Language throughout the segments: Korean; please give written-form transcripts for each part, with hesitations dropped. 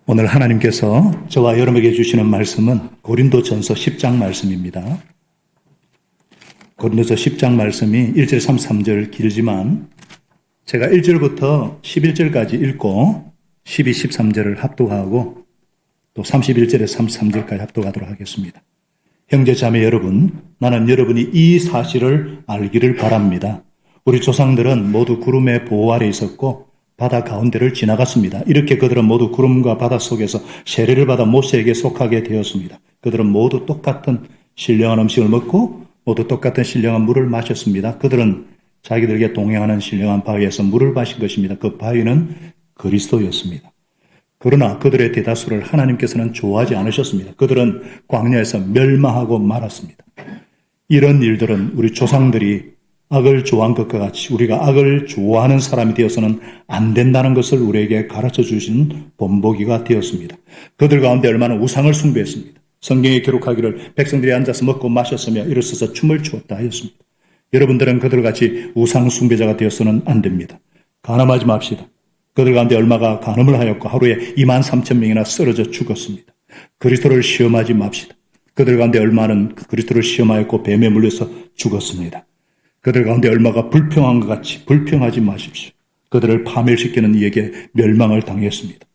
오늘 하나님께서 저와 여러분에게 주시는 말씀은 고린도전서 10장 말씀입니다. 고린도전서 10장 말씀이 1절 33절 길지만 제가 1절부터 11절까지 읽고 12, 13절을 합독하고 또 31절에서 33절까지 합독하도록 하겠습니다. 형제 자매 여러분, 나는 여러분이 이 사실을 알기를 바랍니다. 우리 조상들은 모두 구름의 보호 아래 있었고 바다 가운데를 지나갔습니다. 이렇게 그들은 모두 구름과 바다 속에서 세례를 받아 모세에게 속하게 되었습니다. 그들은 모두 똑같은 신령한 음식을 먹고 모두 똑같은 신령한 물을 마셨습니다. 그들은 자기들에게 동행하는 신령한 바위에서 물을 마신 것입니다. 그 바위는 그리스도였습니다. 그러나 그들의 대다수를 하나님께서는 좋아하지 않으셨습니다. 그들은 광야에서 멸망하고 말았습니다. 이런 일들은 우리 조상들이 악을 좋아한 것과 같이 우리가 악을 좋아하는 사람이 되어서는 안 된다는 것을 우리에게 가르쳐 주신 본보기가 되었습니다. 그들 가운데 얼마나 우상을 숭배했습니다. 성경에 기록하기를 백성들이 앉아서 먹고 마셨으며 일어서서 춤을 추었다 하였습니다. 여러분들은 그들같이 우상 숭배자가 되어서는 안 됩니다. 간음하지 맙시다. 그들 가운데 얼마가 간음을 하였고 하루에 23,000명이나 쓰러져 죽었습니다. 그리스도를 시험하지 맙시다. 그들 가운데 얼마는 그리스도를 시험하였고 뱀에 물려서 죽었습니다. 그들 가운데 얼마가 불평한 것 같이 불평하지 마십시오. 그들을 파멸시키는 이에게 멸망을 당했습니다.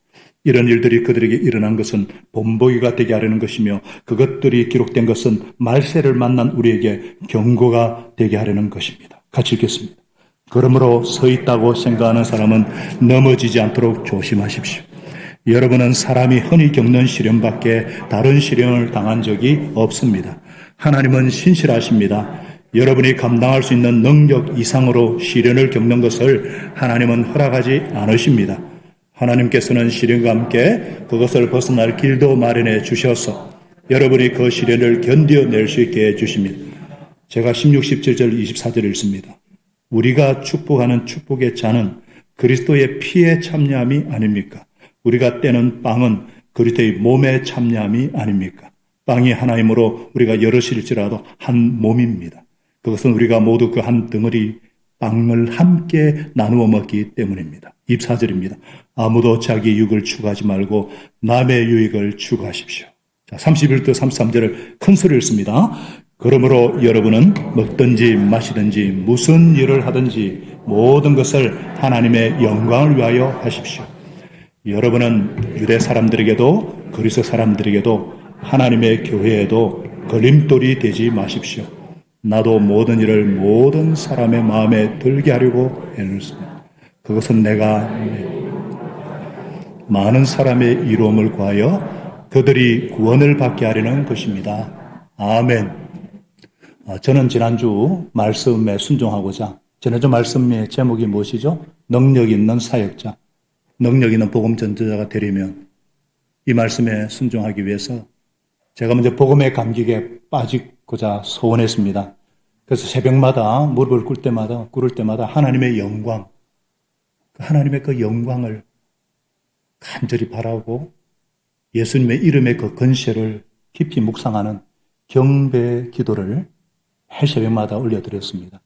이런 일들이 그들에게 일어난 것은 본보기가 되게 하려는 것이며 그것들이 기록된 것은 말세를 만난 우리에게 경고가 되게 하려는 것입니다. 같이 읽겠습니다. 그러므로 서 있다고 생각하는 사람은 넘어지지 않도록 조심하십시오. 여러분은 사람이 흔히 겪는 시련밖에 다른 시련을 당한 적이 없습니다. 하나님은 신실하십니다. 여러분이 감당할 수 있는 능력 이상으로 시련을 겪는 것을 하나님은 허락하지 않으십니다. 하나님께서는 시련과 함께 그것을 벗어날 길도 마련해 주셔서 여러분이 그 시련을 견뎌낼 수 있게 해주십니다. 제가 16, 17절, 24절 읽습니다. 우리가 축복하는 축복의 잔은 그리스도의 피의 참여함이 아닙니까? 우리가 떼는 빵은 그리스도의 몸의 참여함이 아닙니까? 빵이 하나이므로 우리가 여럿일지라도 한 몸입니다. 그것은 우리가 모두 그 한 덩어리 빵을 함께 나누어 먹기 때문입니다. 24절입니다. 아무도 자기 유익을 추구하지 말고 남의 유익을 추구하십시오. 자, 31절 33절을 큰 소리를 씁니다. 그러므로 여러분은 먹든지 마시든지 무슨 일을 하든지 모든 것을 하나님의 영광을 위하여 하십시오. 여러분은 유대 사람들에게도 그리스 사람들에게도 하나님의 교회에도 걸림돌이 되지 마십시오. 나도 모든 일을 모든 사람의 마음에 들게 하려고 애를 씁니다. 그것은 내가 많은 사람의 이로움을 구하여 그들이 구원을 받게 하려는 것입니다. 아멘. 저는 지난주 말씀에 순종하고자 지난주 말씀의 제목이 무엇이죠? 능력 있는 사역자, 능력 있는 복음 전도자가 되려면 이 말씀에 순종하기 위해서 제가 먼저 복음의 감격에 빠지고자 소원했습니다. 그래서 새벽마다 무릎을 꿇을 때마다 하나님의 영광, 하나님의 그 영광을 간절히 바라고 예수님의 이름의 그 건세를 깊이 묵상하는 경배 기도를 해 새벽마다 올려드렸습니다.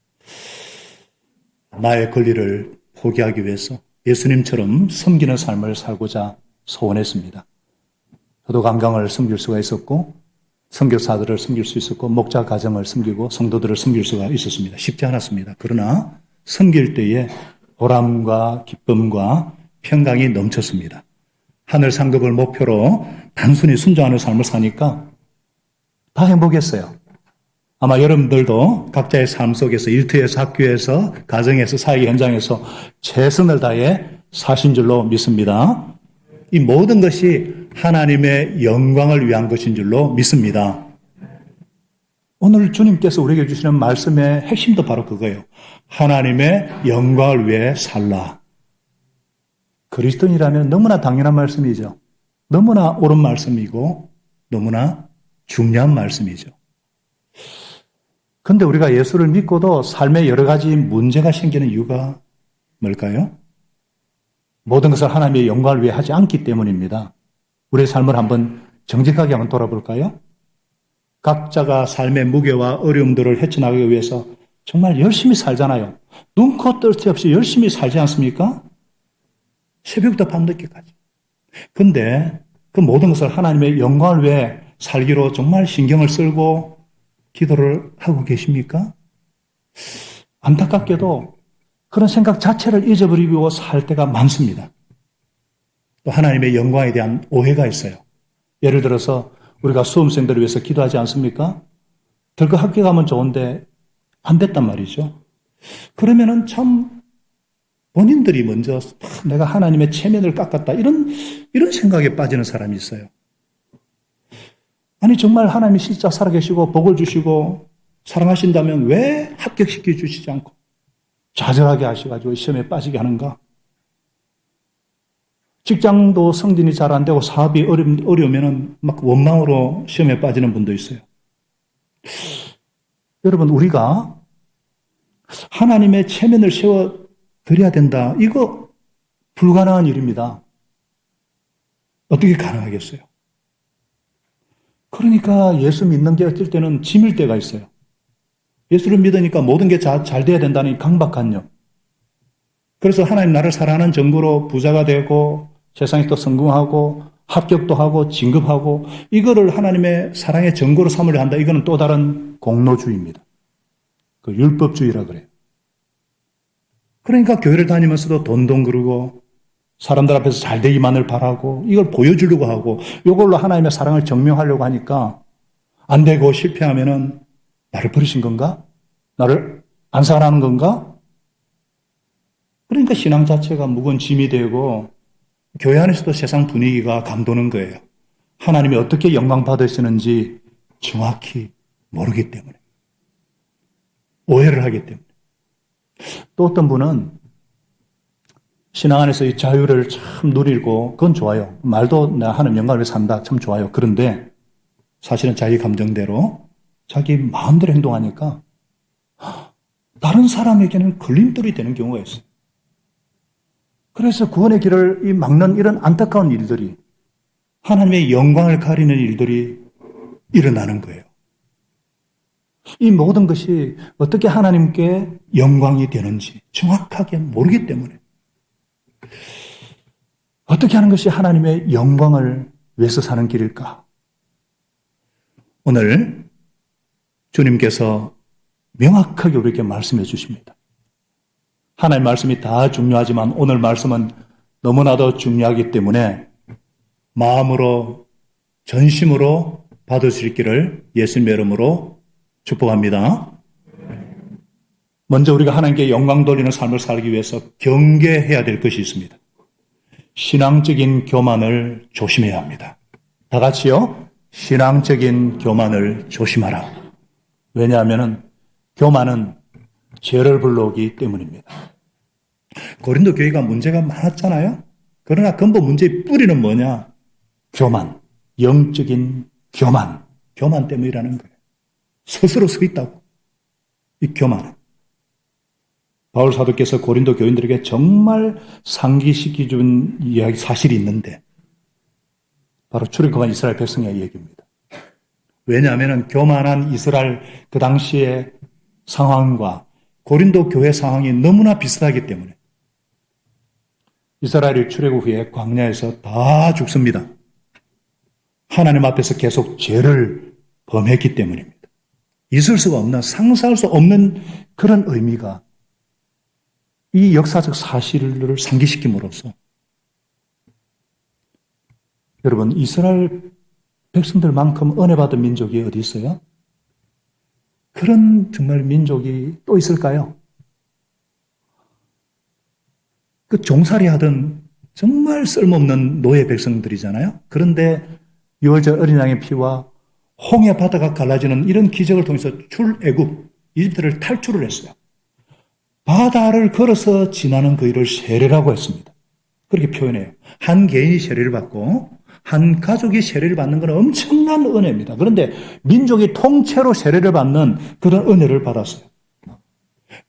나의 권리를 포기하기 위해서 예수님처럼 섬기는 삶을 살고자 소원했습니다. 저도 관광을 섬길 수가 있었고 선교사들을 섬길 수 있었고 목자 가정을 섬기고 성도들을 섬길 수가 있었습니다. 쉽지 않았습니다. 그러나 섬길 때에 보람과 기쁨과 평강이 넘쳤습니다. 하늘 상급을 목표로 단순히 순종하는 삶을 사니까 다 행복했어요. 아마 여러분들도 각자의 삶 속에서 일터에서 학교에서 가정에서 사회 현장에서 최선을 다해 사신 줄로 믿습니다. 이 모든 것이 하나님의 영광을 위한 것인 줄로 믿습니다. 오늘 주님께서 우리에게 주시는 말씀의 핵심도 바로 그거예요. 하나님의 영광을 위해 살라. 그리스도인이라면 너무나 당연한 말씀이죠. 너무나 옳은 말씀이고 너무나 중요한 말씀이죠. 그런데 우리가 예수를 믿고도 삶에 여러 가지 문제가 생기는 이유가 뭘까요? 모든 것을 하나님의 영광을 위해 하지 않기 때문입니다. 우리의 삶을 한번 정직하게 한번 돌아볼까요? 각자가 삶의 무게와 어려움들을 헤쳐나가기 위해서 정말 열심히 살잖아요. 눈코 뜰 새 없이 열심히 살지 않습니까? 새벽부터 밤늦게까지. 근데 그 모든 것을 하나님의 영광을 위해 살기로 정말 신경을 쓰고 기도를 하고 계십니까? 안타깝게도 그런 생각 자체를 잊어버리고 살 때가 많습니다. 또 하나님의 영광에 대한 오해가 있어요. 예를 들어서 우리가 수험생들을 위해서 기도하지 않습니까? 들고 학교 가면 좋은데 안 됐단 말이죠. 그러면은 참 본인들이 먼저 내가 하나님의 체면을 깎았다 이런 생각에 빠지는 사람이 있어요. 아니 정말 하나님이 진짜 살아계시고 복을 주시고 사랑하신다면 왜 합격시켜 주시지 않고 좌절하게 하셔가지고 시험에 빠지게 하는가? 직장도 승진이 잘 안 되고 사업이 어려우면 막 원망으로 시험에 빠지는 분도 있어요. 여러분, 우리가 하나님의 체면을 세워드려야 된다. 이거 불가능한 일입니다. 어떻게 가능하겠어요? 그러니까 예수 믿는 게 어떨 때는 짐일 때가 있어요. 예수를 믿으니까 모든 게 잘 돼야 된다는 강박관념. 그래서 하나님 나를 사랑하는 정도로 부자가 되고 세상에 또 성공하고 합격도 하고 진급하고 이거를 하나님의 사랑의 정보로 삼으려 한다. 이거는 또 다른 공로주의입니다. 그 율법주의라 그래요. 그러니까 교회를 다니면서도 돈돈 그러고 사람들 앞에서 잘 되기만을 바라고 이걸 보여주려고 하고 이걸로 하나님의 사랑을 증명하려고 하니까 안 되고 실패하면은 나를 버리신 건가? 나를 안 사랑하는 건가? 그러니까 신앙 자체가 무거운 짐이 되고 교회 안에서도 세상 분위기가 감도는 거예요. 하나님이 어떻게 영광 받으시는지 정확히 모르기 때문에. 오해를 하기 때문에. 또 어떤 분은 신앙 안에서 이 자유를 참 누리고 그건 좋아요. 말도 내가 하나님 영광을 위해 산다. 참 좋아요. 그런데 사실은 자기 감정대로 자기 마음대로 행동하니까 다른 사람에게는 걸림돌이 되는 경우가 있어요. 그래서 구원의 길을 막는 이런 안타까운 일들이 하나님의 영광을 가리는 일들이 일어나는 거예요. 이 모든 것이 어떻게 하나님께 영광이 되는지 정확하게 모르기 때문에 어떻게 하는 것이 하나님의 영광을 위해서 사는 길일까? 오늘 주님께서 명확하게 우리에게 말씀해 주십니다. 하나님 말씀이 다 중요하지만 오늘 말씀은 너무나도 중요하기 때문에 마음으로 전심으로 받으실 길을 예수님의 이름으로 축복합니다. 먼저 우리가 하나님께 영광 돌리는 삶을 살기 위해서 경계해야 될 것이 있습니다. 신앙적인 교만을 조심해야 합니다. 다 같이요. 신앙적인 교만을 조심하라. 왜냐하면 교만은 죄를 불러오기 때문입니다. 고린도 교회가 문제가 많았잖아요. 그러나 근본 문제의 뿌리는 뭐냐? 교만, 영적인 교만 때문이라는 거예요. 스스로 서 있다고. 이 교만은. 바울 사도께서 고린도 교인들에게 정말 상기시켜준 이야기 사실이 있는데 바로 출애굽한 이스라엘 백성의 얘기입니다. 왜냐하면 교만한 이스라엘 그 당시의 상황과 고린도 교회 상황이 너무나 비슷하기 때문에 이스라엘이 출애굽 후에 광야에서 다 죽습니다. 하나님 앞에서 계속 죄를 범했기 때문입니다. 있을 수가 없는, 상상할 수 없는 그런 의미가 이 역사적 사실을 상기시킴으로써 여러분 이스라엘 백성들만큼 은혜 받은 민족이 어디 있어요? 그런 정말 민족이 또 있을까요? 그 종살이 하던 정말 쓸모없는 노예 백성들이잖아요. 그런데 유월절 어린 양의 피와 홍해 바다가 갈라지는 이런 기적을 통해서 출애굽 이집트를 탈출을 했어요. 바다를 걸어서 지나는 그 일을 세례라고 했습니다. 그렇게 표현해요. 한 개인이 세례를 받고 한 가족이 세례를 받는 건 엄청난 은혜입니다. 그런데 민족이 통째로 세례를 받는 그런 은혜를 받았어요.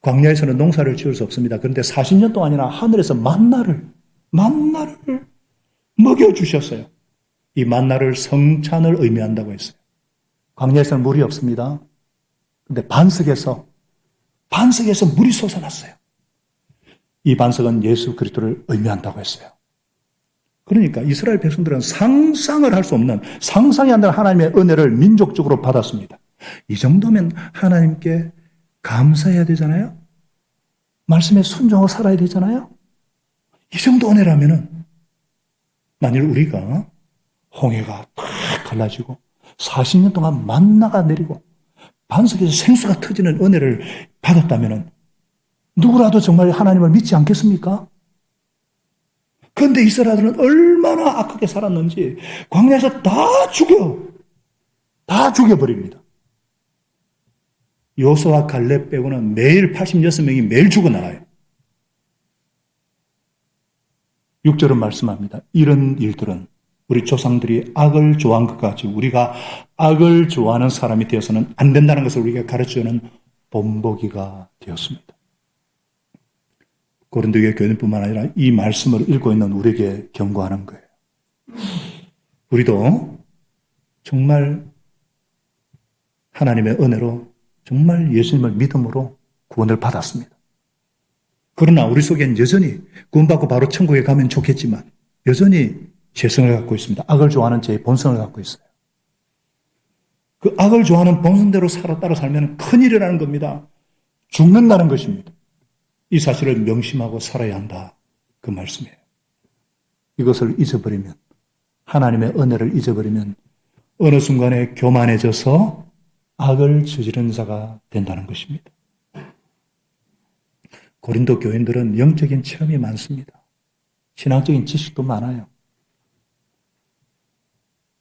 광야에서는 농사를 지을 수 없습니다. 그런데 40년 동안이나 하늘에서 만나를 먹여주셨어요. 이 만나를 성찬을 의미한다고 했어요. 광야에서는 물이 없습니다. 그런데 반석에서 물이 솟아났어요. 이 반석은 예수 그리스도를 의미한다고 했어요. 그러니까 이스라엘 백성들은 상상을 할 수 없는, 상상이 안 되는 하나님의 은혜를 민족적으로 받았습니다. 이 정도면 하나님께 감사해야 되잖아요. 말씀에 순종하고 살아야 되잖아요. 이 정도 은혜라면은 만일 우리가 홍해가 탁 갈라지고 40년 동안 만나가 내리고 반석에서 생수가 터지는 은혜를 받았다면은 누구라도 정말 하나님을 믿지 않겠습니까? 그런데 이스라엘은 얼마나 악하게 살았는지 광야에서 다 죽여버립니다. 요수와 갈렙 빼고는 매일 86명이 매일 죽어나가요. 6절은 말씀합니다. 이런 일들은 우리 조상들이 악을 좋아한 것 같이 우리가 악을 좋아하는 사람이 되어서는 안 된다는 것을 우리가 가르쳐주는 본보기가 되었습니다. 고린도교회 교인뿐만 아니라 이 말씀을 읽고 있는 우리에게 경고하는 거예요. 우리도 정말 하나님의 은혜로 정말 예수님을 믿음으로 구원을 받았습니다. 그러나 우리 속엔 여전히 구원받고 바로 천국에 가면 좋겠지만 여전히 죄성을 갖고 있습니다. 악을 좋아하는 제 본성을 갖고 있어요. 그 악을 좋아하는 본성대로 따라 살면 큰일이라는 겁니다. 죽는다는 것입니다. 이 사실을 명심하고 살아야 한다. 그 말씀이에요. 이것을 잊어버리면, 하나님의 은혜를 잊어버리면 어느 순간에 교만해져서 악을 저지르는 자가 된다는 것입니다. 고린도 교인들은 영적인 체험이 많습니다. 신앙적인 지식도 많아요.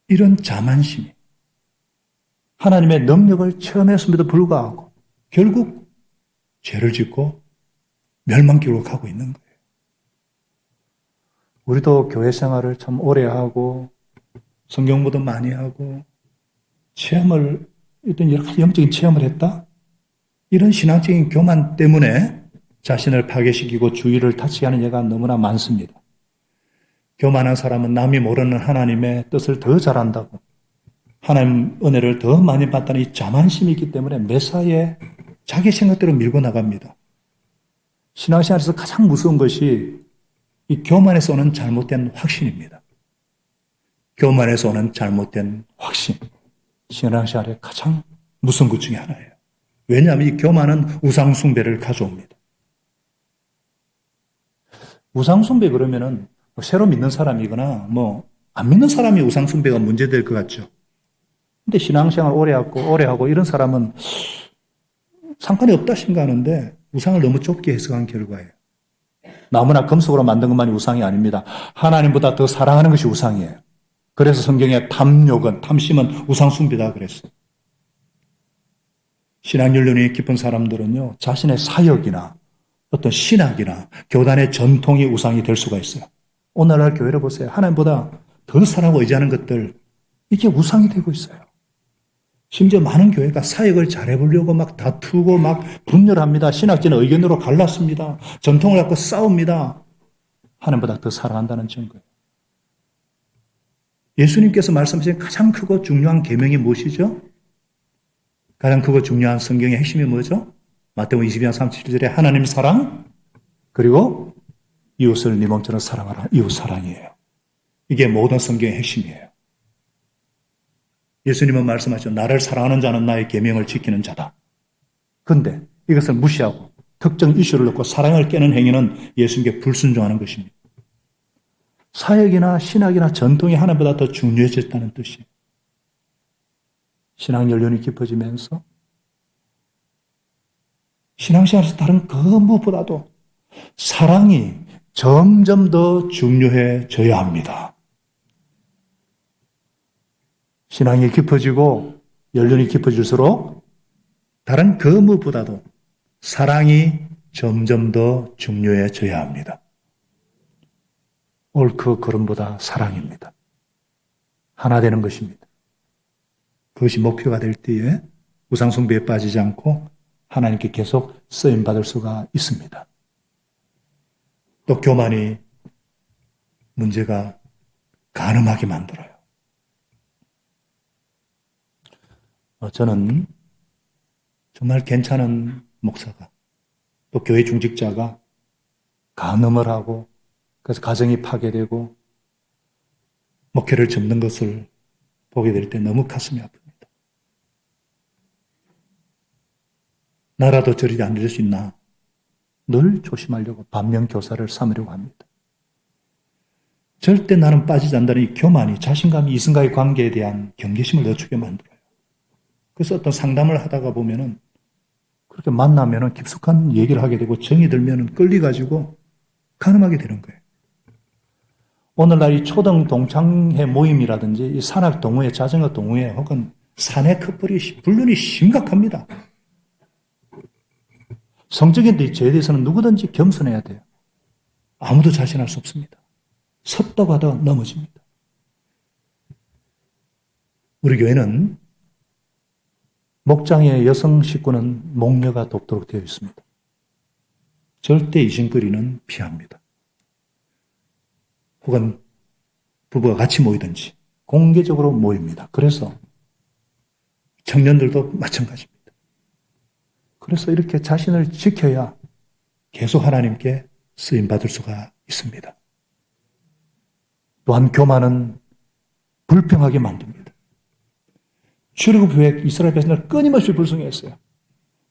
이런 자만심이 하나님의 능력을 체험했음에도 불구하고 결국 죄를 짓고 멸망기로 가고 있는 거예요. 우리도 교회 생활을 참 오래 하고 성경보도 많이 하고 체험을 어떤 여러 가지 영적인 체험을 했다? 이런 신앙적인 교만 때문에 자신을 파괴시키고 주의를 다치게 하는 예가 너무나 많습니다. 교만한 사람은 남이 모르는 하나님의 뜻을 더 잘한다고 하나님 은혜를 더 많이 받다는 이 자만심이 있기 때문에 매사에 자기 생각대로 밀고 나갑니다. 신앙생활에서 가장 무서운 것이 이 교만에서 오는 잘못된 확신입니다. 교만에서 오는 잘못된 확신. 신앙생활의 가장 무서운 것 중에 하나예요. 왜냐하면 이 교만은 우상숭배를 가져옵니다. 우상숭배 그러면은 새로 믿는 사람이거나 안 믿는 사람이 우상숭배가 문제될 것 같죠. 근데 신앙생활 오래 하고 이런 사람은 상관이 없다 생각하는데 우상을 너무 좁게 해석한 결과예요. 나무나 금속으로 만든 것만이 우상이 아닙니다. 하나님보다 더 사랑하는 것이 우상이에요. 그래서 성경에 탐심은 우상숭배다 그랬어요. 신앙 연륜이 깊은 사람들은요, 자신의 사역이나 어떤 신학이나 교단의 전통이 우상이 될 수가 있어요. 오늘날 교회를 보세요. 하나님보다 더 사랑하고 의지하는 것들, 이게 우상이 되고 있어요. 심지어 많은 교회가 사역을 잘해보려고 막 다투고 막 분열합니다. 신학적인 의견으로 갈랐습니다. 전통을 갖고 싸웁니다. 하나님보다 더 사랑한다는 증거예요. 예수님께서 말씀하신 가장 크고 중요한 계명이 무엇이죠? 가장 크고 중요한 성경의 핵심이 뭐죠? 마태복음 22장 37절에 하나님 사랑, 그리고 이웃을 네 몸처럼 사랑하라. 이웃 사랑이에요. 이게 모든 성경의 핵심이에요. 예수님은 말씀하셨죠. 나를 사랑하는 자는 나의 계명을 지키는 자다. 그런데 이것을 무시하고 특정 이슈를 놓고 사랑을 깨는 행위는 예수님께 불순종하는 것입니다. 사역이나 신학이나 전통이 하나보다 더 중요해졌다는 뜻이에요. 신앙 연륜이 깊어지면서 신앙생활에서 다른 그 무엇보다도 사랑이 점점 더 중요해져야 합니다. 신앙이 깊어지고 연륜이 깊어질수록 다른 그 무엇보다도 사랑이 점점 더 중요해져야 합니다. 옳고 그름보다 사랑입니다. 하나 되는 것입니다. 그것이 목표가 될 때에 우상숭배에 빠지지 않고 하나님께 계속 쓰임받을 수가 있습니다. 또 교만이 문제가 가늠하게 만들어요. 저는 정말 괜찮은 목사가 또 교회 중직자가 간음을 하고 그래서 가정이 파괴되고 목회를 접는 것을 보게 될 때 너무 가슴이 아픕니다. 나라도 저리 안 될 수 있나? 늘 조심하려고 반면교사를 삼으려고 합니다. 절대 나는 빠지지 않는다는 이 교만이 자신감이 이승과의 관계에 대한 경계심을 늦추게 만들어요. 그래서 어떤 상담을 하다가 보면은 그렇게 만나면은 깊숙한 얘기를 하게 되고 정이 들면은 끌려가지고 가늠하게 되는 거예요. 오늘날 이 초등 동창회 모임이라든지 이 산악 동호회, 자전거 동호회 혹은 사내 커플이 불륜이 심각합니다. 성적인 죄에 대해서는 누구든지 겸손해야 돼요. 아무도 자신할 수 없습니다. 섰다고 하다가 넘어집니다. 우리 교회는 목장의 여성 식구는 목녀가 돕도록 되어 있습니다. 절대 이신거리는 피합니다. 혹은 부부가 같이 모이든지 공개적으로 모입니다. 그래서 청년들도 마찬가지입니다. 그래서 이렇게 자신을 지켜야 계속 하나님께 쓰임받을 수가 있습니다. 또한 교만은 불평하게 만듭니다. 출애굽 후에 이스라엘 백성들 끊임없이 불성했어요.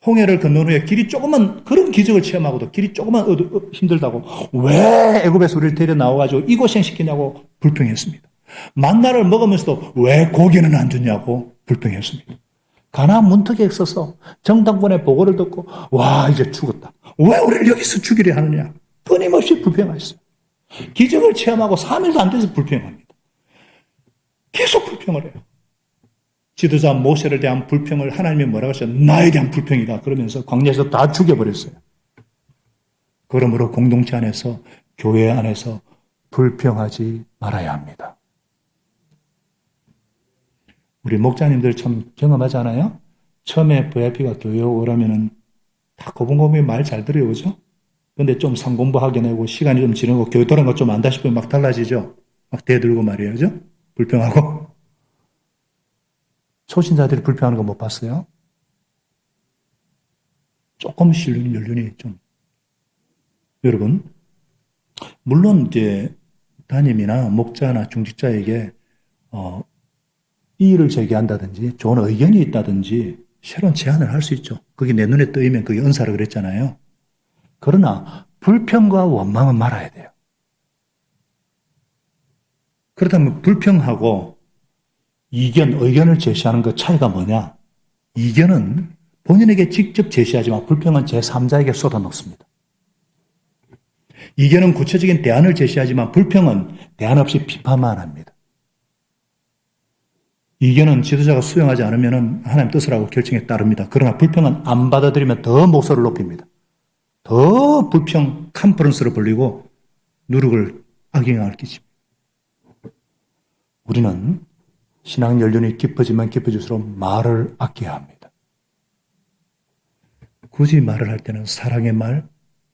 홍해를 건넌 후에 길이 조금만 그런 기적을 체험하고도 길이 조금만 힘들다고 왜 애굽에서 우리를 데려 나와가지고 이 고생시키냐고 불평했습니다. 만나를 먹으면서도 왜 고기는 안 주냐고 불평했습니다. 가나안 문턱에 서서 정탐꾼의 보고를 듣고 와 이제 죽었다. 왜 우리를 여기서 죽이려 하느냐. 끊임없이 불평했어요. 기적을 체험하고 3일도 안 돼서 불평합니다. 계속 불평을 해요. 지도자 모세를 대한 불평을 하나님이 뭐라고 하셨어요? 나에 대한 불평이다. 그러면서 광야에서 다 죽여버렸어요. 그러므로 공동체 안에서 교회 안에서 불평하지 말아야 합니다. 우리 목자님들 참 경험하지 않아요? 처음에 VIP가 교회 오라면은 다 고분고분히 말 잘 들어요, 그죠? 근데 좀 상공부하게 내고 시간이 좀 지나고 교회 돌아간 것 좀 안다 싶으면 막 달라지죠? 막 대들고 말이에요, 그죠? 불평하고. 초신자들이 불평하는 거 못 봤어요? 조금 실린 연륜이 좀. 여러분, 물론 이제 담임이나 목자나 중직자에게 이의를 제기한다든지 좋은 의견이 있다든지 새로운 제안을 할 수 있죠. 그게 내 눈에 뜨이면 그게 은사라 그랬잖아요. 그러나 불평과 원망은 말아야 돼요. 그렇다면 불평하고 이견, 의견을 제시하는 그 차이가 뭐냐? 이견은 본인에게 직접 제시하지만 불평은 제3자에게 쏟아놓습니다. 이견은 구체적인 대안을 제시하지만 불평은 대안 없이 비판만 합니다. 이견은 지도자가 수용하지 않으면 하나님 뜻을 하고 결정에 따릅니다. 그러나 불평은 안 받아들이면 더 목소리를 높입니다. 더 불평 컨퍼런스를 벌리고 누룩을 악영향을 끼칩니다. 우리는 신앙 연륜이 깊어지면 깊어질수록 말을 아껴야 합니다. 굳이 말을 할 때는 사랑의 말,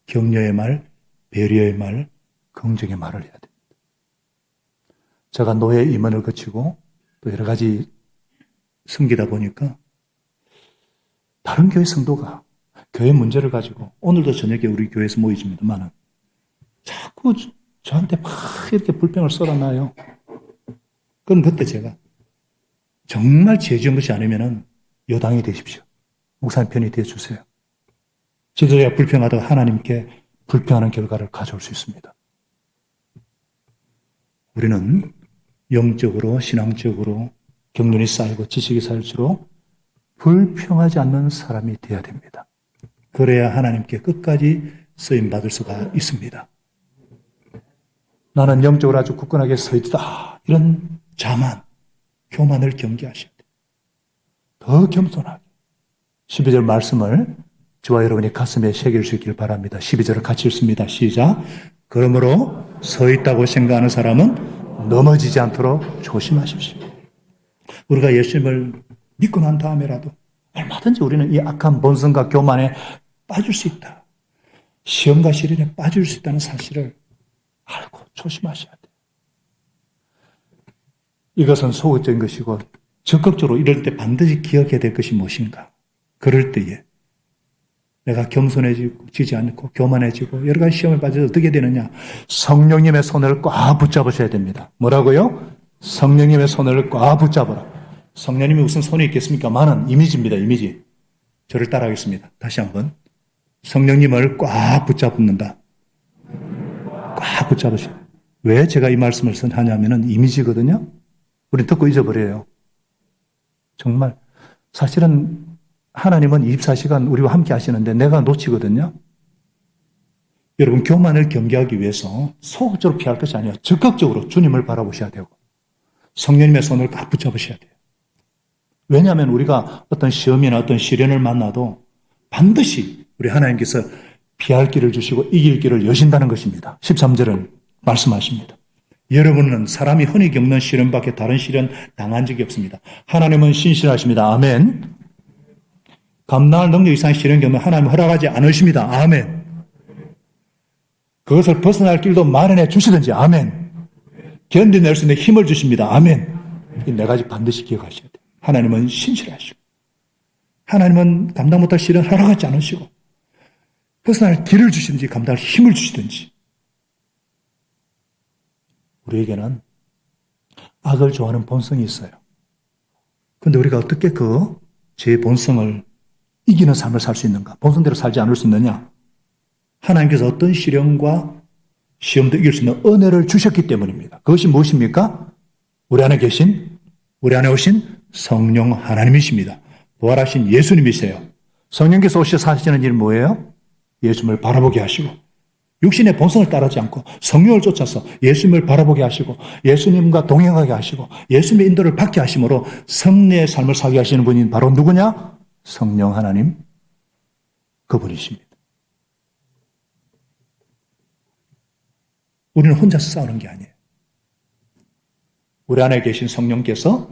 격려의 말, 배려의 말, 긍정의 말을 해야 됩니다. 제가 노예 임원을 거치고 또 여러 가지 섬기다 보니까 다른 교회 성도가 교회 문제를 가지고 오늘도 저녁에 우리 교회에서 모이집니다만 자꾸 저한테 막 이렇게 불평을 쏟아놔요. 그럼 그때 제가 정말 죄 지은 것이 아니면은 여당이 되십시오. 목사님 편이 되어주세요. 지도자가 불평하다가 하나님께 불평하는 결과를 가져올 수 있습니다. 우리는 영적으로 신앙적으로 경륜이 쌓이고 지식이 쌓일수록 불평하지 않는 사람이 되어야 됩니다. 그래야 하나님께 끝까지 쓰임받을 수가 있습니다. 나는 영적으로 아주 굳건하게 서 있다. 이런 자만, 교만을 경계하셔야 돼요. 더 겸손하게 12절 말씀을 저와 여러분이 가슴에 새길 수 있길 바랍니다. 12절을 같이 읽습니다. 시작. 그러므로 서 있다고 생각하는 사람은 넘어지지 않도록 조심하십시오. 우리가 예수님을 믿고 난 다음에라도 얼마든지 우리는 이 악한 본성과 교만에 빠질 수 있다. 시험과 시련에 빠질 수 있다는 사실을 알고 조심하셔야 돼요. 이것은 소극적인 것이고 적극적으로 이럴 때 반드시 기억해야 될 것이 무엇인가. 그럴 때에 내가 겸손해지지 않고 교만해지고 여러 가지 시험에 빠져서 어떻게 되느냐. 성령님의 손을 꽉 붙잡으셔야 됩니다. 뭐라고요? 성령님의 손을 꽉 붙잡아라. 성령님이 무슨 손이 있겠습니까? 많은 이미지입니다. 이미지. 저를 따라하겠습니다. 다시 한번. 성령님을 꽉 붙잡는다. 꽉 붙잡으시오. 왜 제가 이 말씀을 하냐면은 이미지거든요. 우리 듣고 잊어버려요. 정말 사실은 하나님은 24시간 우리와 함께 하시는데 내가 놓치거든요. 여러분 교만을 경계하기 위해서 소극적으로 피할 것이 아니라 적극적으로 주님을 바라보셔야 되고 성령님의 손을 꽉 붙잡으셔야 돼요. 왜냐하면 우리가 어떤 시험이나 어떤 시련을 만나도 반드시 우리 하나님께서 피할 길을 주시고 이길 길을 여신다는 것입니다. 13절은 말씀하십니다. 여러분은 사람이 흔히 겪는 시련밖에 다른 시련 당한 적이 없습니다. 하나님은 신실하십니다. 아멘. 감당할 능력 이상의 시련 겪는 하나님은 허락하지 않으십니다. 아멘. 그것을 벗어날 길도 마련해 주시든지 아멘. 견뎌낼 수 있는 힘을 주십니다. 아멘. 이 네 가지 반드시 기억하셔야 돼요. 하나님은 신실하시고 하나님은 감당 못할 시련 허락하지 않으시고 벗어날 길을 주시든지 감당할 힘을 주시든지 우리에게는 악을 좋아하는 본성이 있어요. 그런데 우리가 어떻게 제 본성을 이기는 삶을 살 수 있는가? 본성대로 살지 않을 수 있느냐? 하나님께서 어떤 시련과 시험도 이길 수 있는 은혜를 주셨기 때문입니다. 그것이 무엇입니까? 우리 안에 오신 성령 하나님이십니다. 부활하신 예수님이세요. 성령께서 오셔서 하시는 일은 뭐예요? 예수님을 바라보게 하시고 육신의 본성을 따르지 않고 성령을 쫓아서 예수님을 바라보게 하시고 예수님과 동행하게 하시고 예수님의 인도를 받게 하심으로 성례의 삶을 살게 하시는 분이 바로 누구냐? 성령 하나님 그분이십니다. 우리는 혼자서 싸우는 게 아니에요. 우리 안에 계신 성령께서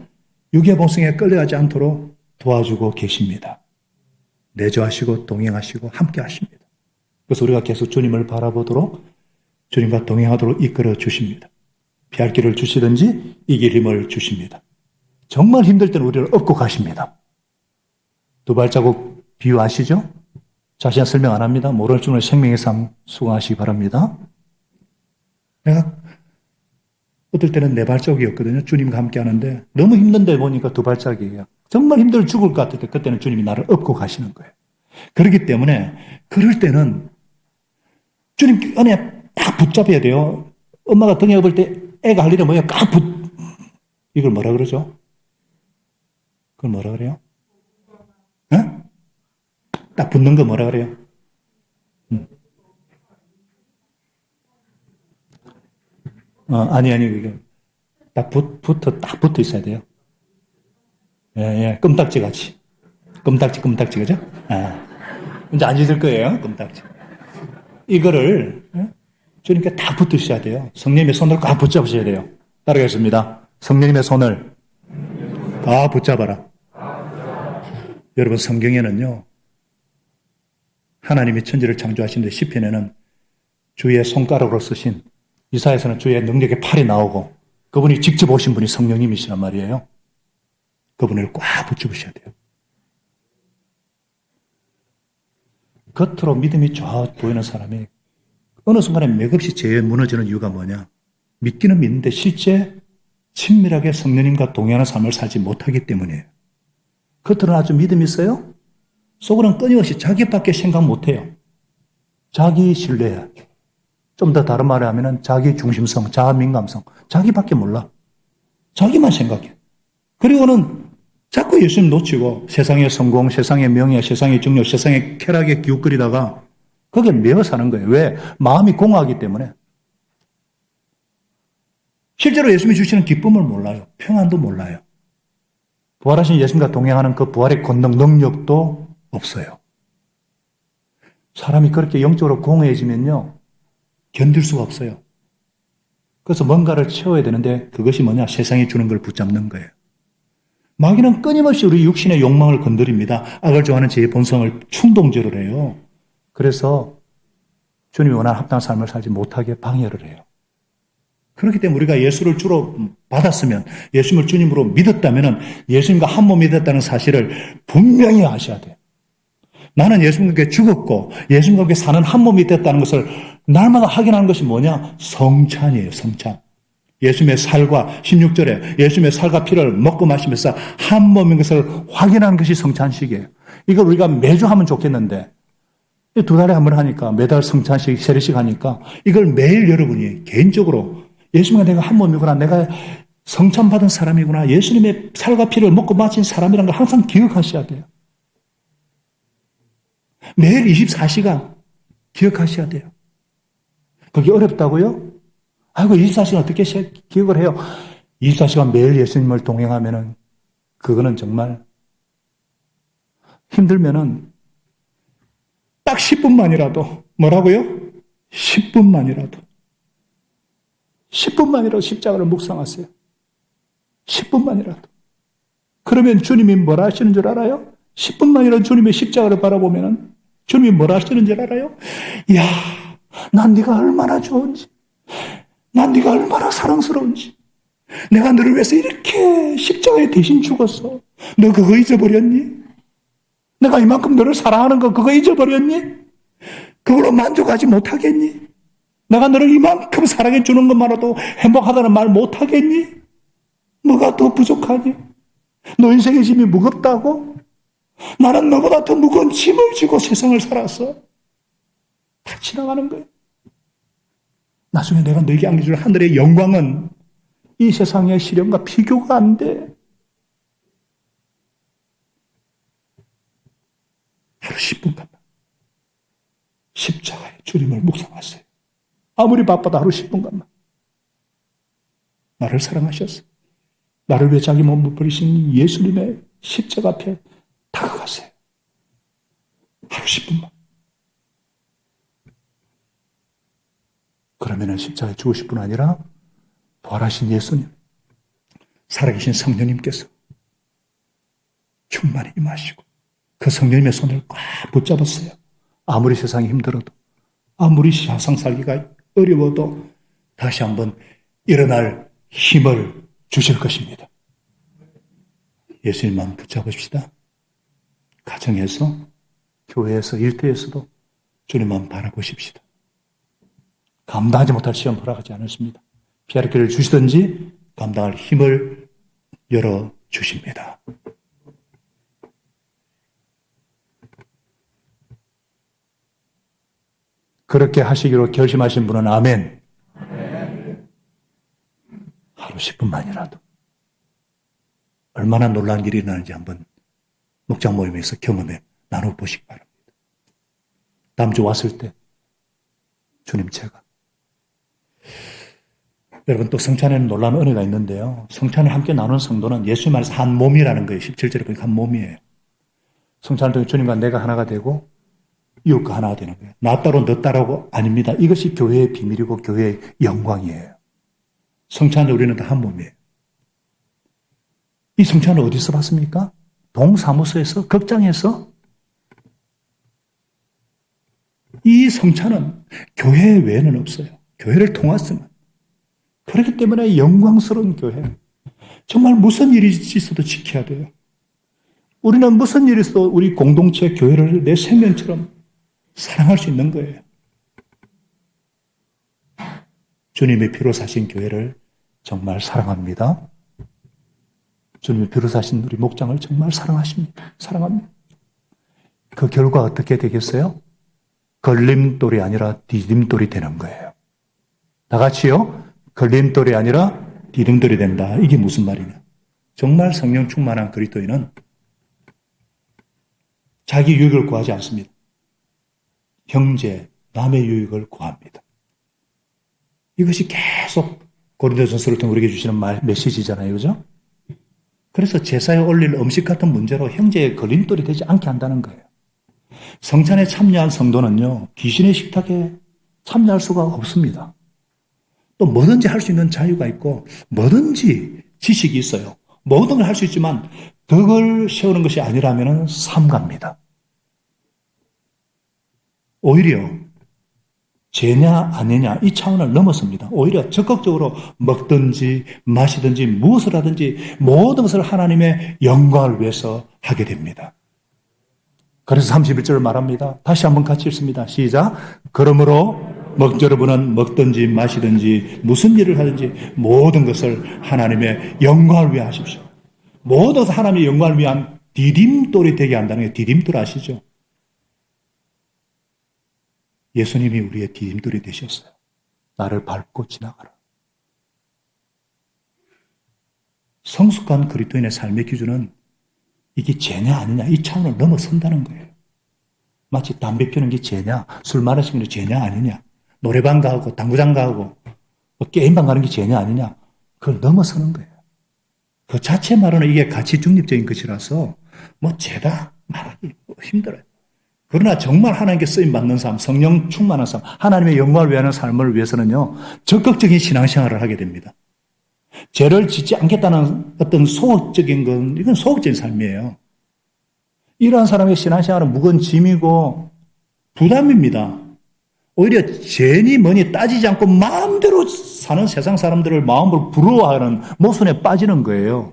육의 본성에 끌려가지 않도록 도와주고 계십니다. 내조하시고 동행하시고 함께 하십니다. 그래서 우리가 계속 주님을 바라보도록 주님과 동행하도록 이끌어 주십니다. 피할 길을 주시든지 이길 힘을 주십니다. 정말 힘들 때는 우리를 업고 가십니다. 두 발자국 비유 아시죠? 자세히 설명 안 합니다. 모ral 중에 생명의 삶 수고하시기 바랍니다. 내가 어떨 때는 네 발자국이었거든요. 주님과 함께 하는데 너무 힘든데 보니까 두 발자국이에요. 정말 힘들어 죽을 것 같을 때 그때는 주님이 나를 업고 가시는 거예요. 그렇기 때문에 그럴 때는 주님 안에 딱 붙잡아야 돼요. 엄마가 등에 업을 때 애가 할 일은 뭐예요? 이걸 뭐라 그러죠? 그걸 뭐라 그래요? 어? 딱 붙는 거 뭐라 그래요? 아니, 이게 딱 붙어 있어야 돼요. 예, 껌딱지 같이. 껌딱지, 그죠? 이제 안 잊을 거예요, 껌딱지. 이거를, 주님께 딱 붙으셔야 돼요. 성령님의 손을 꽉 붙잡으셔야 돼요. 따라가겠습니다. 성령님의 손을 꽉 붙잡아라. 여러분, 성경에는요, 하나님이 천지를 창조하시는데 시편에는 주의 손가락으로 쓰신 이사야서는 주의 능력의 팔이 나오고 그분이 직접 오신 분이 성령님이시란 말이에요. 그분을 꽉 붙잡으셔야 돼요. 겉으로 믿음이 좋아 보이는 사람이 어느 순간에 맥없이 죄에 무너지는 이유가 뭐냐? 믿기는 믿는데 실제 친밀하게 성령님과 동행하는 삶을 살지 못하기 때문이에요. 겉으로는 아주 믿음이 있어요. 속으로는 끊임없이 자기밖에 생각 못해요. 자기 신뢰야. 좀 더 다른 말을 하면 자기 중심성, 자아 민감성, 자기밖에 몰라. 자기만 생각해. 그리고는 자꾸 예수님 놓치고 세상의 성공, 세상의 명예, 세상의 중요, 세상의 쾌락에 기웃거리다가 거기에 매어 사는 거예요. 왜? 마음이 공허하기 때문에. 실제로 예수님이 주시는 기쁨을 몰라요. 평안도 몰라요. 부활하신 예수님과 동행하는 그 부활의 권능 능력도 없어요. 사람이 그렇게 영적으로 공허해지면요. 견딜 수가 없어요. 그래서 뭔가를 채워야 되는데 그것이 뭐냐? 세상이 주는 걸 붙잡는 거예요. 마귀는 끊임없이 우리 육신의 욕망을 건드립니다. 악을 좋아하는 제 본성을 충동절을 해요. 그래서 주님이 원하는 합당한 삶을 살지 못하게 방해를 해요. 그렇기 때문에 우리가 예수를 주로 받았으면 예수님을 주님으로 믿었다면 예수님과 한 몸이 됐다는 사실을 분명히 아셔야 돼요. 나는 예수님과 함께 죽었고 예수님과 함께 사는 한 몸이 됐다는 것을 날마다 확인하는 것이 뭐냐? 성찬이에요. 성찬. 예수님의 살과 16절에 예수님의 살과 피를 먹고 마시면서 한 몸인 것을 확인하는 것이 성찬식이에요. 이걸 우리가 매주 하면 좋겠는데 2달에 한 번 하니까 매달 성찬식 세례식 하니까 이걸 매일 여러분이 개인적으로 예수님과 내가 한 몸이구나, 내가 성찬받은 사람이구나, 예수님의 살과 피를 먹고 마신 사람이라는 걸 항상 기억하셔야 돼요. 매일 24시간 기억하셔야 돼요. 그게 어렵다고요? 아이고 24시간 어떻게 기억을 해요? 24시간 매일 예수님을 동행하면은 그거는 정말 힘들면은 딱 10분만이라도 뭐라고요? 10분만이라도 십자가를 묵상하세요. 10분만이라도. 그러면 주님이 뭐라 하시는 줄 알아요? 10분만이라도 주님의 십자가를 바라보면은 주님이 뭐라 하시는 줄 알아요? 이야, 난 네가 얼마나 좋은지, 난 네가 얼마나 사랑스러운지, 내가 너를 위해서 이렇게 십자가에 대신 죽었어. 너 그거 잊어버렸니? 내가 이만큼 너를 사랑하는 거 그거 잊어버렸니? 그걸로 만족하지 못하겠니? 내가 너를 이만큼 사랑해 주는 것만으로도 행복하다는 말 못하겠니? 뭐가 더 부족하니? 너 인생의 짐이 무겁다고? 나는 너보다 더 무거운 짐을 지고 세상을 살았어. 다 지나가는 거예요. 나중에 내가 너에게 안겨줄 하늘의 영광은 이 세상의 시련과 비교가 안 돼. 하루 10분간 십자가의 주님을 묵상하세요. 아무리 바빠도 하루 10분간만. 나를 사랑하셨어. 나를 위해 자기 몸을 버리신 예수님의 십자가 앞에 다가가세요. 하루 10분만. 그러면은 십자가에 죽으실 뿐 아니라 부활하신 예수님, 살아계신 성령님께서 충만히 임하시고 그 성령님의 손을 꽉 붙잡았어요. 아무리 세상이 힘들어도, 아무리 세상 살기가 어려워도 다시 한번 일어날 힘을 주실 것입니다. 예수님만 붙잡읍시다. 가정에서, 교회에서, 일터에서도 주님만 바라보십시다. 감당하지 못할 시험 허락하지 않으십니다. 피할 길을 주시든지 감당할 힘을 열어주십니다. 그렇게 하시기로 결심하신 분은 아멘. 하루 10분만이라도 얼마나 놀라운 일이 일어나는지 한번 목장 모임에서 경험해 나눠보시기 바랍니다. 다음 주 왔을 때 주님 제가 여러분 또 성찬에는 놀라운 은혜가 있는데요. 성찬을 함께 나누는 성도는 예수님 안에서 한 몸이라는 거예요. 17절에 보니까 한 몸이에요. 성찬을 통해 주님과 내가 하나가 되고 이웃과 하나가 되는 거예요. 나 따로 너 따라고 아닙니다. 이것이 교회의 비밀이고 교회의 영광이에요. 성찬을 우리는 다 한 몸이에요. 이 성찬을 어디서 받습니까? 동사무소에서, 극장에서. 이 성찬은 교회 외에는 없어요. 교회를 통해서만. 그렇기 때문에 영광스러운 교회. 정말 무슨 일이 있어도 지켜야 돼요. 우리는 무슨 일이 있어도 우리 공동체 교회를 내 생명처럼 사랑할 수 있는 거예요. 주님의 피로 사신 교회를 정말 사랑합니다. 주님의 피로 사신 우리 목장을 정말 사랑하십니다. 사랑합니다. 그 결과 어떻게 되겠어요? 걸림돌이 아니라 디딤돌이 되는 거예요. 다 같이요. 걸림돌이 아니라 디딤돌이 된다. 이게 무슨 말이냐. 정말 성령 충만한 그리스도인은 자기 유익을 구하지 않습니다. 형제, 남의 유익을 구합니다. 이것이 계속 고린도전서를 통해 우리에게 주시는 메시지잖아요. 그죠? 그래서 제사에 올릴 음식 같은 문제로 형제의 걸림돌이 되지 않게 한다는 거예요. 성찬에 참여한 성도는요, 귀신의 식탁에 참여할 수가 없습니다. 또 뭐든지 할 수 있는 자유가 있고 뭐든지 지식이 있어요. 모든 걸 할 수 있지만 덕을 세우는 것이 아니라면 삼갑니다. 오히려 죄냐 아니냐 이 차원을 넘어섭니다. 오히려 적극적으로 먹든지 마시든지 무엇을 하든지 모든 것을 하나님의 영광을 위해서 하게 됩니다. 그래서 31절을 말합니다. 다시 한번 같이 읽습니다. 시작. 그러므로 여러분은 먹든지 마시든지 무슨 일을 하든지 모든 것을 하나님의 영광을 위해 하십시오. 모든 것을 하나님의 영광을 위한 디딤돌이 되게 한다는 게 디딤돌 아시죠? 예수님이 우리의 디딤돌이 되셨어요. 나를 밟고 지나가라. 성숙한 그리스도인의 삶의 기준은 이게 죄냐 아니냐 이 차원을 넘어선다는 거예요. 마치 담배 피우는 게 죄냐, 술 마시는 게 죄냐 아니냐, 노래방 가고 당구장 가고 게임방 가는 게 죄냐 아니냐, 그걸 넘어서는 거예요. 그 자체 말로는 이게 가치 중립적인 것이라서 뭐 죄다 말하기 힘들어요. 그러나 정말 하나님께 쓰임받는 삶, 성령 충만한 삶, 하나님의 영광을 위하는 삶을 위해서는요, 적극적인 신앙생활을 하게 됩니다. 죄를 짓지 않겠다는 어떤 소극적인 건, 이건 소극적인 삶이에요. 이러한 사람의 신앙생활은 무거운 짐이고 부담입니다. 오히려 죄니 뭐니 따지지 않고 마음대로 사는 세상 사람들을 마음으로 부러워하는 모순에 빠지는 거예요.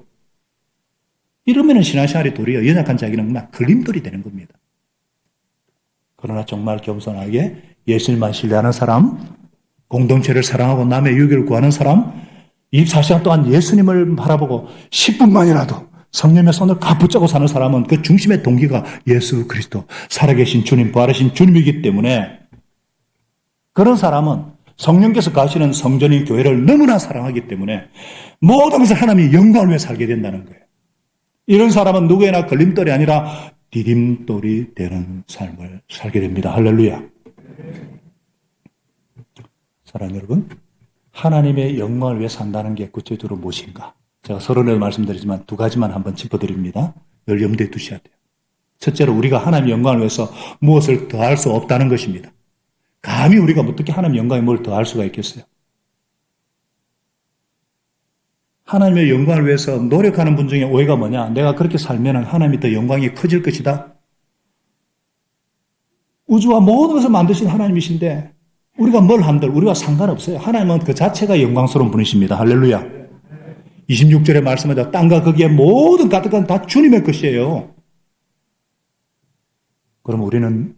이러면 신앙생활이 도리어 연약한 자에게는 막 걸림돌이 되는 겁니다. 그러나 정말 겸손하게 예수님만 신뢰하는 사람, 공동체를 사랑하고 남의 유익을 구하는 사람, 24시간 동안 예수님을 바라보고 10분만이라도 성령의 손을 가붙잡고 사는 사람은 그 중심의 동기가 예수 그리스도, 살아계신 주님, 부활하신 주님이기 때문에 그런 사람은 성령께서 가시는 성전인 교회를 너무나 사랑하기 때문에 모든 것을 하나님의 영광을 위해 살게 된다는 거예요. 이런 사람은 누구에나 걸림돌이 아니라 디딤돌이 되는 삶을 살게 됩니다. 할렐루야. 사랑하는 여러분, 하나님의 영광을 위해 산다는 게 구체적으로 무엇인가? 제가 서론에 말씀드리지만 두 가지만 한번 짚어드립니다. 늘 염두에 두셔야 돼요. 첫째로 우리가 하나님의 영광을 위해서 무엇을 더할 수 없다는 것입니다. 감히 우리가 어떻게 하나님의 영광에 뭘 더할 수가 있겠어요? 하나님의 영광을 위해서 노력하는 분 중에 오해가 뭐냐? 내가 그렇게 살면 하나님이 더 영광이 커질 것이다. 우주와 모든 것을 만드신 하나님이신데 우리가 뭘 한들 우리와 상관없어요. 하나님은 그 자체가 영광스러운 분이십니다. 할렐루야. 26절에 말씀하자 땅과 거기에 모든 가득한 다 주님의 것이에요. 그럼 우리는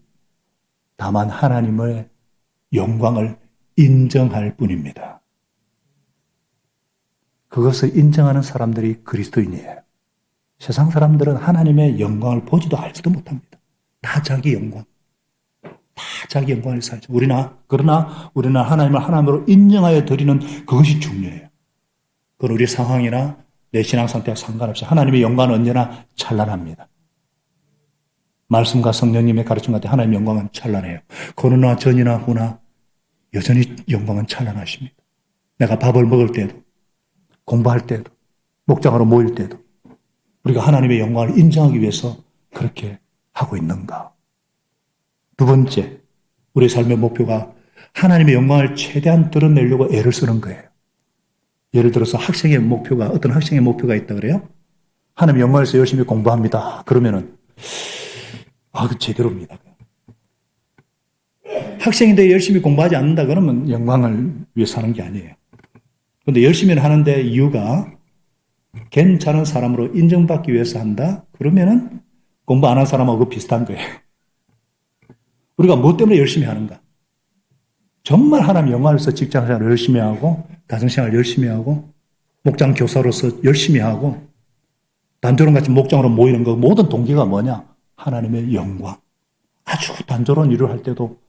다만 하나님의 영광을 인정할 뿐입니다. 그것을 인정하는 사람들이 그리스도인이에요. 세상 사람들은 하나님의 영광을 보지도 알지도 못합니다. 다 자기 영광. 다 자기 영광을 살죠. 그러나 우리는 하나님을 하나님으로 인정하여 드리는 그것이 중요해요. 그건 우리 상황이나 내 신앙 상태와 상관없이 하나님의 영광은 언제나 찬란합니다. 말씀과 성령님의 가르침 같은 하나님의 영광은 찬란해요. 그러나 전이나 후나 여전히 영광은 찬란하십니다. 내가 밥을 먹을 때도, 공부할 때도, 목장으로 모일 때도 우리가 하나님의 영광을 인정하기 위해서 그렇게 하고 있는가? 두 번째, 우리의 삶의 목표가 하나님의 영광을 최대한 드러내려고 애를 쓰는 거예요. 예를 들어서 어떤 학생의 목표가 있다 그래요? 하나님의 영광을 위해서 열심히 공부합니다. 그러면은, 그 제대로입니다. 학생인데 열심히 공부하지 않는다 그러면 영광을 위해 사는 게 아니에요. 그런데 열심히 하는데 이유가 괜찮은 사람으로 인정받기 위해서 한다? 그러면은 공부 안 한 사람하고 비슷한 거예요. 우리가 무엇 때문에 열심히 하는가? 정말 하나님 영광을 위해서 직장생활을 열심히 하고 가정생활 열심히 하고 목장 교사로서 열심히 하고 단조로움같이 목장으로 모이는 거 모든 동기가 뭐냐? 하나님의 영광. 아주 단조로운 일을 할 때도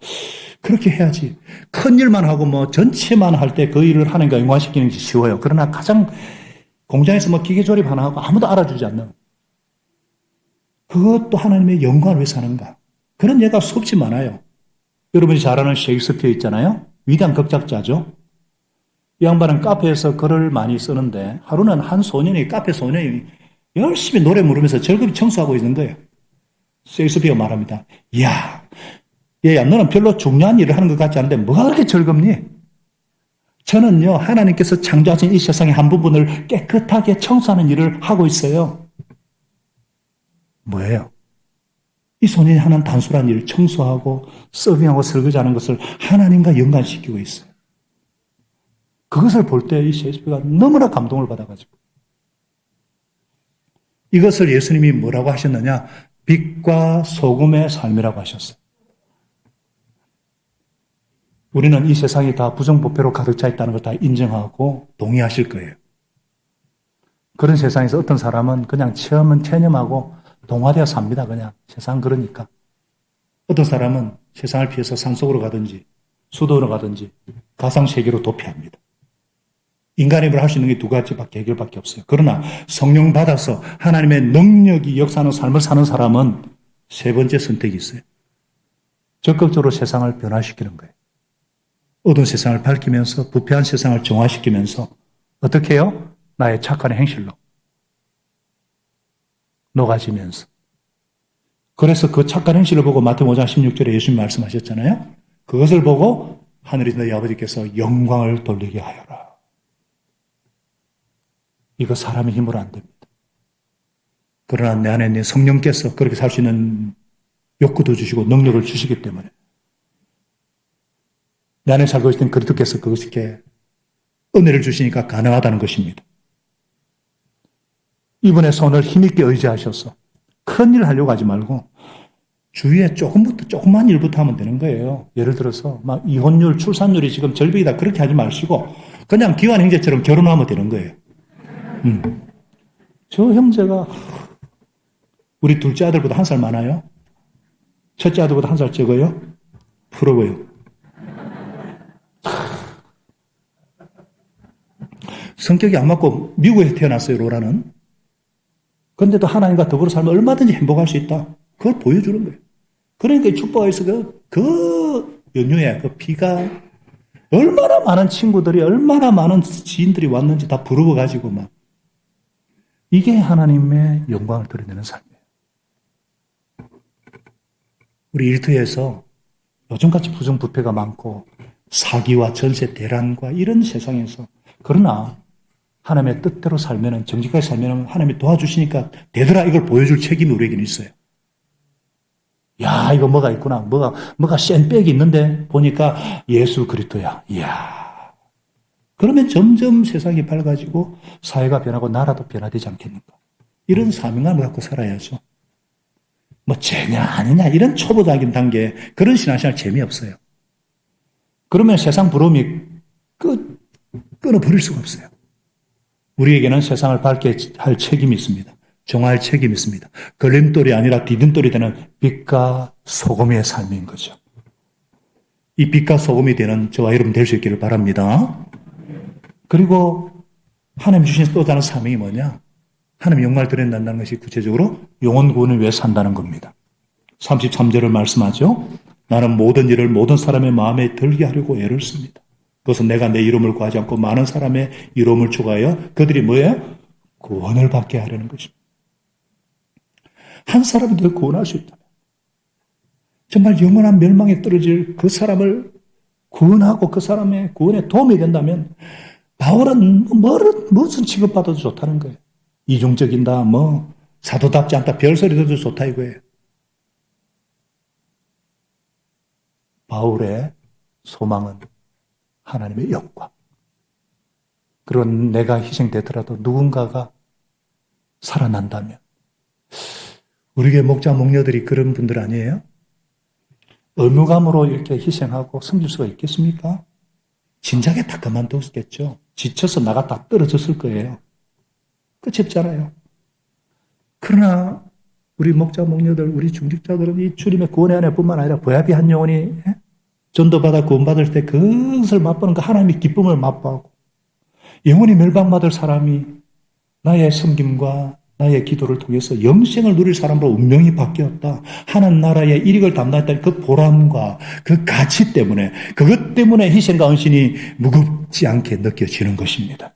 그렇게 해야지. 큰 일만 하고 전체만 할 때 그 일을 하는 거 영광시키는 게 쉬워요. 그러나 가장 공장에서 기계 조립 하나 하고 아무도 알아주지 않는 그것도 하나님의 영광을 위해서 하는가? 그런 예가 수없이 많아요. 여러분이 잘 아는 셰익스피어 있잖아요. 위대한 극작자죠. 이 양반은 카페에서 글을 많이 쓰는데 하루는 한 소년이 카페 소년이 열심히 노래 부르면서 즐겁게 청소하고 있는 거예요. 셰익스피어가 말합니다. 이야, 얘야 너는 별로 중요한 일을 하는 것 같지 않은데 뭐가 그렇게 즐겁니? 저는요 하나님께서 창조하신 이 세상의 한 부분을 깨끗하게 청소하는 일을 하고 있어요. 뭐예요? 이 소년이 하는 단순한 일을 청소하고 서빙하고 설거지하는 것을 하나님과 연관시키고 있어요. 그것을 볼 때 이 셰익스피어가 너무나 감동을 받아가지고 이것을 예수님이 뭐라고 하셨느냐? 빛과 소금의 삶이라고 하셨어요. 우리는 이 세상이 다 부정부패로 가득 차 있다는 걸 다 인정하고 동의하실 거예요. 그런 세상에서 어떤 사람은 그냥 체험은 체념하고 동화되어 삽니다. 그냥 세상 그러니까. 어떤 사람은 세상을 피해서 산속으로 가든지 수도로 가든지 가상세계로 도피합니다. 인간의 힘으로 할 수 있는 게 두 가지밖에 해결밖에 없어요. 그러나 성령 받아서 하나님의 능력이 역사하는 삶을 사는 사람은 세 번째 선택이 있어요. 적극적으로 세상을 변화시키는 거예요. 어두운 세상을 밝히면서 부패한 세상을 정화시키면서 어떻게 해요? 나의 착한 행실로 녹아지면서. 그래서 그 착한 행실을 보고 마태복음 5장 16절에 예수님 말씀하셨잖아요. 그것을 보고 하늘에 너희 아버지께서 영광을 돌리게 하여라. 이거 사람의 힘으로 안 됩니다. 그러나 내 안에 있는 성령께서 그렇게 살 수 있는 욕구도 주시고 능력을 주시기 때문에 내 안에 살고 있는 그리스도께서 그것에 은혜를 주시니까 가능하다는 것입니다. 이분의 손을 힘있게 의지하셔서 큰 일 하려고 하지 말고 주위에 조금만 일부터 하면 되는 거예요. 예를 들어서 막 이혼율, 출산율이 지금 절벽이다 그렇게 하지 마시고 그냥 기관 형제처럼 결혼하면 되는 거예요. 저 형제가 우리 둘째 아들보다 1살 많아요. 첫째 아들보다 1살 적어요. 부러워요. 성격이 안 맞고 미국에서 태어났어요. 로라는. 그런데도 하나님과 더불어 살면 얼마든지 행복할 수 있다. 그걸 보여주는 거예요. 그러니까 축복에서 그 연휴에 그 비가 얼마나 많은 친구들이 얼마나 많은 지인들이 왔는지 다 부러워가지고 막 이게 하나님의 영광을 드러내는 삶이에요. 우리 일터에서 요즘같이 부정부패가 많고 사기와 전세 대란과 이런 세상에서 그러나 하나님의 뜻대로 살면은 정직하게 살면은 하나님이 도와주시니까 되더라 이걸 보여줄 책임이 우리에게는 있어요. 야 이거 뭐가 있구나 뭐가 센 백이 있는데 보니까 예수 그리스도야. 이야 그러면 점점 세상이 밝아지고 사회가 변하고 나라도 변화되지 않겠는가. 이런 사명감을 갖고 살아야죠. 뭐 죄냐 아니냐 이런 초보적인 단계 그런 신앙생활 재미없어요. 그러면 세상 부러움이 끊어버릴 수가 없어요. 우리에게는 세상을 밝게 할 책임이 있습니다. 정화할 책임이 있습니다. 걸림돌이 아니라 디딤돌이 되는 빛과 소금의 삶인 거죠. 이 빛과 소금이 되는 저와 여러분 될 수 있기를 바랍니다. 그리고 하나님 주신 또 다른 사명이 뭐냐? 하나님 영광을 드러낸다는 것이 구체적으로 영혼 구원을 위해 산다는 겁니다. 33절을 말씀하죠. 나는 모든 일을 모든 사람의 마음에 들게 하려고 애를 씁니다. 그것은 내가 내 이름을 구하지 않고 많은 사람의 이름을 추구하여 그들이 뭐예요? 구원을 받게 하려는 것입니다. 한 사람이 더 구원할 수 있다면 정말 영원한 멸망에 떨어질 그 사람을 구원하고 그 사람의 구원에 도움이 된다면 바울은 무슨 취급받아도 좋다는 거예요. 이중적이다, 사도답지 않다, 별소리 들어도 좋다 이거예요. 바울의 소망은 하나님의 영광. 그리고 내가 희생되더라도 누군가가 살아난다면 우리의 목자 목녀들이 그런 분들 아니에요? 의무감으로 이렇게 희생하고 섬길 수가 있겠습니까? 진작에 다 그만뒀겠죠. 지쳐서 나갔다 떨어졌을 거예요. 끝이 없잖아요. 그러나 우리 목자 목녀들, 우리 중직자들은 이 주님의 구원의 은혜뿐만 아니라 보야비 한 영혼이 전도받아 구원받을 때 그것을 맛보는 그 하나님의 기쁨을 맛보고 영혼이 멸망받을 사람이 나의 섬김과 나의 기도를 통해서 영생을 누릴 사람으로 운명이 바뀌었다. 하나님 나라의 일익을 담당했다는 그 보람과 그 가치 때문에 그것 때문에 희생과 헌신이 무겁지 않게 느껴지는 것입니다.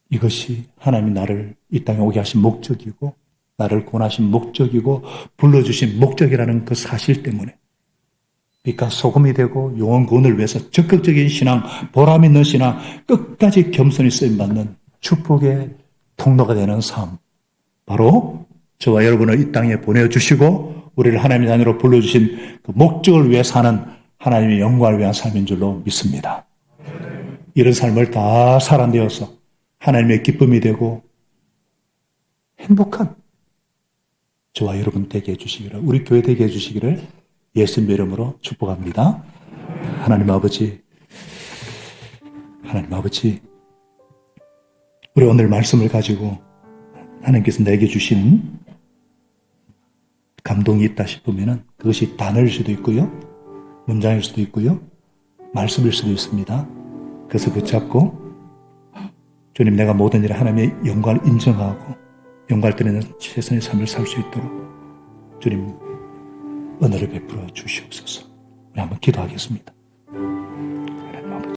이것이 하나님이 나를 이 땅에 오게 하신 목적이고 나를 구원하신 목적이고 불러주신 목적이라는 그 사실 때문에 빛과 소금이 되고 영혼 구원을 위해서 적극적인 신앙, 보람 있는 신앙, 끝까지 겸손히 쓰임받는 축복의 통로가 되는 삶. 바로 저와 여러분을 이 땅에 보내주시고 우리를 하나님의 자녀로 불러주신 그 목적을 위해 사는 하나님의 영광을 위한 삶인 줄로 믿습니다. 이런 삶을 다 살아내어서 하나님의 기쁨이 되고 행복한 저와 여러분 되게 해주시기를, 우리 교회 되게 해주시기를 예수님의 이름으로 축복합니다. 하나님 아버지, 우리 오늘 말씀을 가지고 하나님께서 내게 주신 감동이 있다 싶으면 그것이 단어일 수도 있고요, 문장일 수도 있고요, 말씀일 수도 있습니다. 그것을 붙잡고 주님, 내가 모든 일에 하나님의 영광을 인정하고 영광을 드리는 최선의 삶을 살 수 있도록 주님 은혜를 베풀어 주시옵소서. 우리 한번 기도하겠습니다.